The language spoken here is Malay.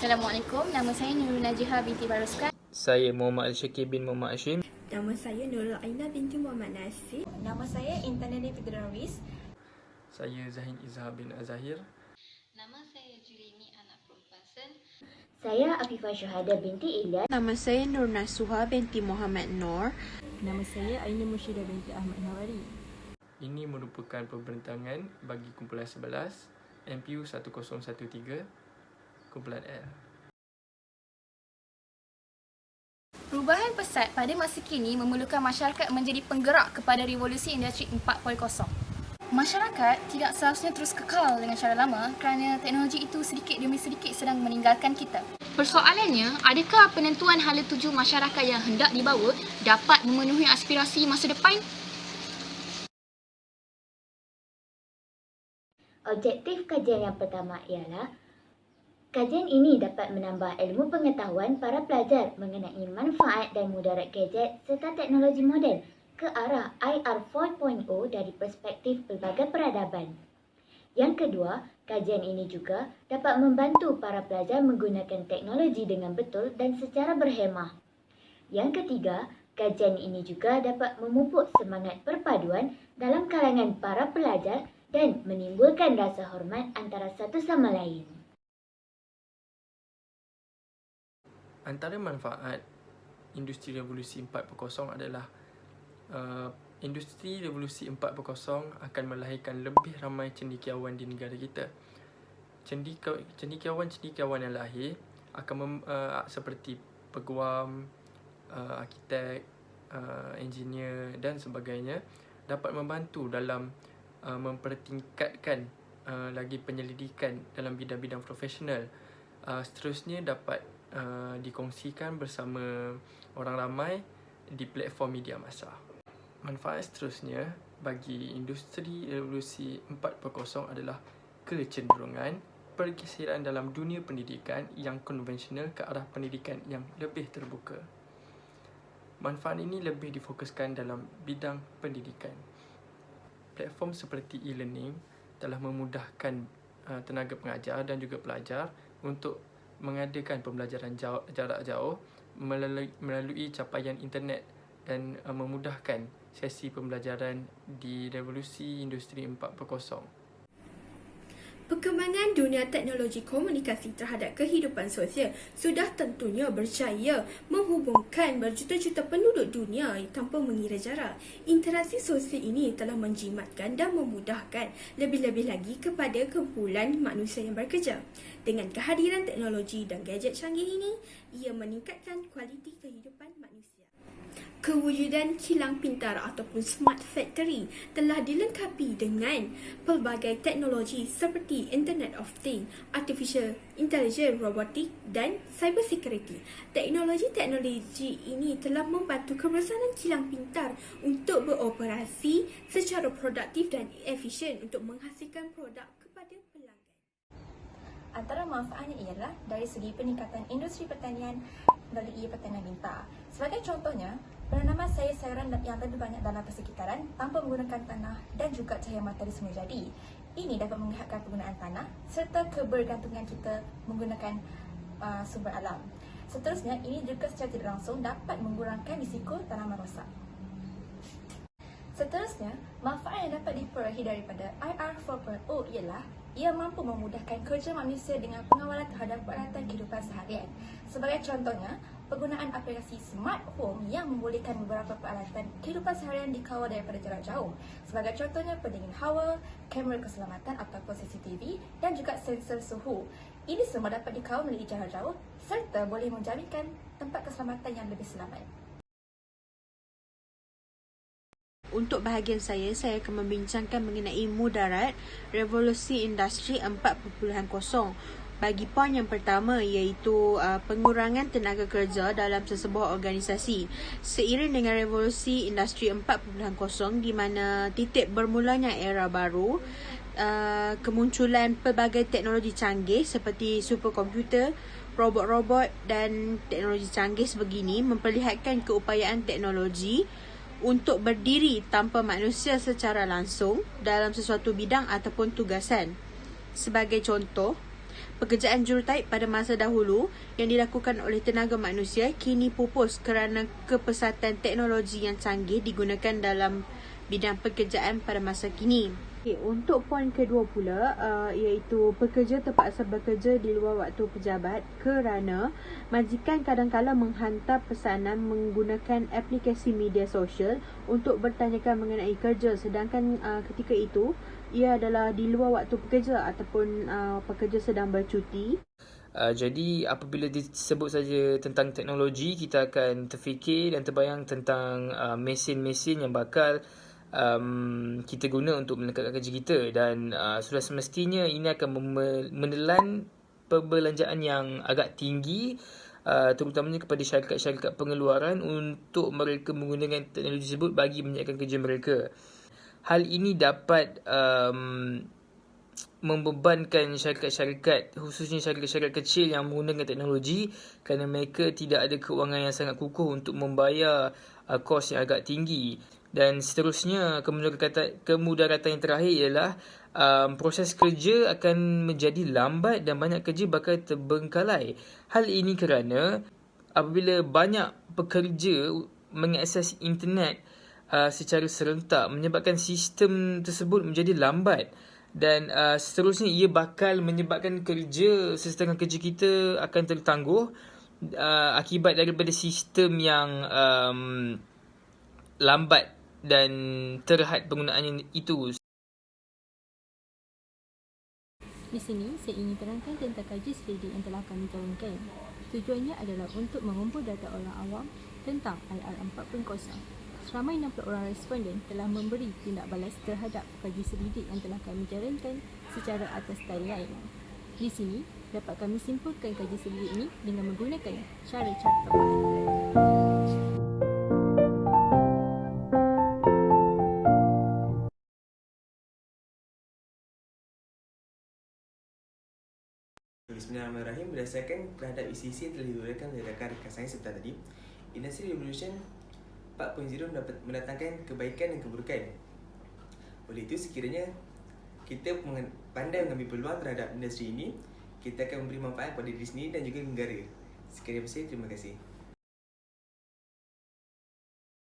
Assalamualaikum, nama saya Nurul Najihah binti Baruskan. Saya Muhammad Al-Syakir bin Muhammad Hashim. Nama saya Nurul Aina binti Muhammad Nasir. Nama saya Intan Nadi Fidrawis. Saya Zahin Izhar bin Azahir. Nama saya Julimi anak perempuan Sen. Saya Afifah Syuhada binti Ilyas. Nama saya Nur Nasuha binti Muhammad Nur. Nama saya Aina Murshidah binti Ahmad Nawari. Ini merupakan pembentangan bagi kumpulan 11 MPU 1013 kumpulan L. Perubahan pesat pada masa kini memerlukan masyarakat menjadi penggerak kepada revolusi industri 4.0. Masyarakat tidak seharusnya terus kekal dengan cara lama kerana teknologi itu sedikit demi sedikit sedang meninggalkan kita. Persoalannya, adakah penentuan hala tuju masyarakat yang hendak dibawa dapat memenuhi aspirasi masa depan? Objektif kajian yang pertama ialah kajian ini dapat menambah ilmu pengetahuan para pelajar mengenai manfaat dan mudarat gadget serta teknologi moden ke arah IR 4.0 dari perspektif pelbagai peradaban. Yang kedua, kajian ini juga dapat membantu para pelajar menggunakan teknologi dengan betul dan secara berhemah. Yang ketiga, kajian ini juga dapat memupuk semangat perpaduan dalam kalangan para pelajar dan menimbulkan rasa hormat antara satu sama lain. Antara manfaat industri revolusi 4.0 adalah industri revolusi 4.0 akan melahirkan lebih ramai cendekiawan di negara kita. Cendekiawan yang lahir akan seperti peguam, arkitek, engineer dan sebagainya dapat membantu dalam mempertingkatkan lagi penyelidikan dalam bidang-bidang profesional. Seterusnya dapat dikongsikan bersama orang ramai di platform media massa. Manfaat seterusnya bagi industri revolusi 4.0 adalah kecenderungan pergeseran dalam dunia pendidikan yang konvensional ke arah pendidikan yang lebih terbuka. Manfaat ini lebih difokuskan dalam bidang pendidikan. Platform seperti e-learning telah memudahkan tenaga pengajar dan juga pelajar untuk mengadakan pembelajaran jarak jauh melalui capaian internet dan memudahkan sesi pembelajaran di revolusi industri 4.0. Perkembangan dunia teknologi komunikasi terhadap kehidupan sosial sudah tentunya berjaya menghubungkan berjuta-juta penduduk dunia tanpa mengira jarak. Interaksi sosial ini telah menjimatkan dan memudahkan lebih-lebih lagi kepada kumpulan manusia yang bekerja. Dengan kehadiran teknologi dan gadget canggih ini, ia meningkatkan kualiti kehidupan manusia. Kewujudan kilang pintar ataupun smart factory telah dilengkapi dengan pelbagai teknologi seperti Internet of Things, Artificial Intelligence, Robotik dan Cyber Security. Teknologi ini telah membantu kebersamaan kilang pintar untuk beroperasi secara produktif dan efisien untuk menghasilkan produk kepada pelanggan. Antara manfaatnya ialah dari segi peningkatan industri pertanian melalui pertanian pintar. Sebagai contohnya, penanaman sayur-sayuran yang lebih banyak dalam persekitaran tanpa menggunakan tanah dan juga cahaya matahari semula jadi. Ini dapat mengelakkan penggunaan tanah serta kebergantungan kita menggunakan sumber alam. Seterusnya, ini juga secara tidak langsung dapat mengurangkan risiko tanaman rosak. Seterusnya, manfaat yang dapat diperolehi daripada IR 4.0 ialah ia mampu memudahkan kerja manusia dengan pengawalan terhadap peralatan kehidupan seharian. Sebagai contohnya, penggunaan aplikasi smart home yang membolehkan beberapa peralatan kehidupan seharian dikawal daripada jarak jauh. Sebagai contohnya, pendingin hawa, kamera keselamatan ataupun CCTV dan juga sensor suhu. Ini semua dapat dikawal melalui jarak jauh serta boleh menjaminkan tempat keselamatan yang lebih selamat. Untuk bahagian saya akan membincangkan mengenai mudarat revolusi industri 4.0. Bagi poin yang pertama iaitu pengurangan tenaga kerja dalam sesebuah organisasi. Seiring dengan revolusi industri 4.0 di mana titik bermulanya era baru, kemunculan pelbagai teknologi canggih seperti superkomputer, robot-robot dan teknologi canggih sebegini memperlihatkan keupayaan teknologi untuk berdiri tanpa manusia secara langsung dalam sesuatu bidang ataupun tugasan. Sebagai contoh, Pekerjaan jurutait pada masa dahulu yang dilakukan oleh tenaga manusia kini pupus kerana kepesatan teknologi yang canggih digunakan dalam bidang pekerjaan pada masa kini. Untuk poin kedua pula iaitu pekerja terpaksa bekerja di luar waktu pejabat kerana majikan kadang-kala menghantar pesanan menggunakan aplikasi media sosial untuk bertanyakan mengenai kerja, sedangkan ketika itu ia adalah di luar waktu pekerja ataupun pekerja sedang bercuti. Jadi apabila disebut saja tentang teknologi, kita akan terfikir dan terbayang tentang mesin-mesin yang bakal kita guna untuk melengkapkan kerja kita, dan sudah semestinya ini akan menelan perbelanjaan yang agak tinggi, terutamanya kepada syarikat-syarikat pengeluaran untuk mereka menggunakan teknologi tersebut bagi menyiapkan kerja mereka. Hal ini dapat membebankan syarikat-syarikat, khususnya syarikat-syarikat kecil yang menggunakan teknologi, kerana mereka tidak ada kewangan yang sangat kukuh untuk membayar kos yang agak tinggi. Dan seterusnya, kemudaratan yang terakhir ialah proses kerja akan menjadi lambat dan banyak kerja bakal terbengkalai. Hal ini kerana apabila banyak pekerja mengakses internet secara serentak, menyebabkan sistem tersebut menjadi lambat, dan seterusnya ia bakal menyebabkan setengah kerja kita akan tertangguh akibat daripada sistem yang lambat dan terhad penggunaannya itu. Di sini, saya ingin terangkan tentang kaji selidik yang telah kami jalankan. Tujuannya adalah untuk mengumpul data orang awam tentang IR 4.0. Seramai 60 orang responden telah memberi tindak balas terhadap kaji selidik yang telah kami jalankan secara atas talian. Di sini, dapat kami simpulkan kaji selidik ini dengan menggunakan cara-cara berikut. Bismillahirrahmanirrahim. Berdasarkan terhadap isi-isi yang telah diuraikan oleh rakan-rakan saya sebentar tadi, Industri Revolution 4.0 dapat mendatangkan kebaikan dan keburukan. Oleh itu, sekiranya kita pandai mengambil peluang terhadap industri ini, kita akan memberi manfaat pada diri sendiri dan juga negara. Sekian daripada saya, terima kasih.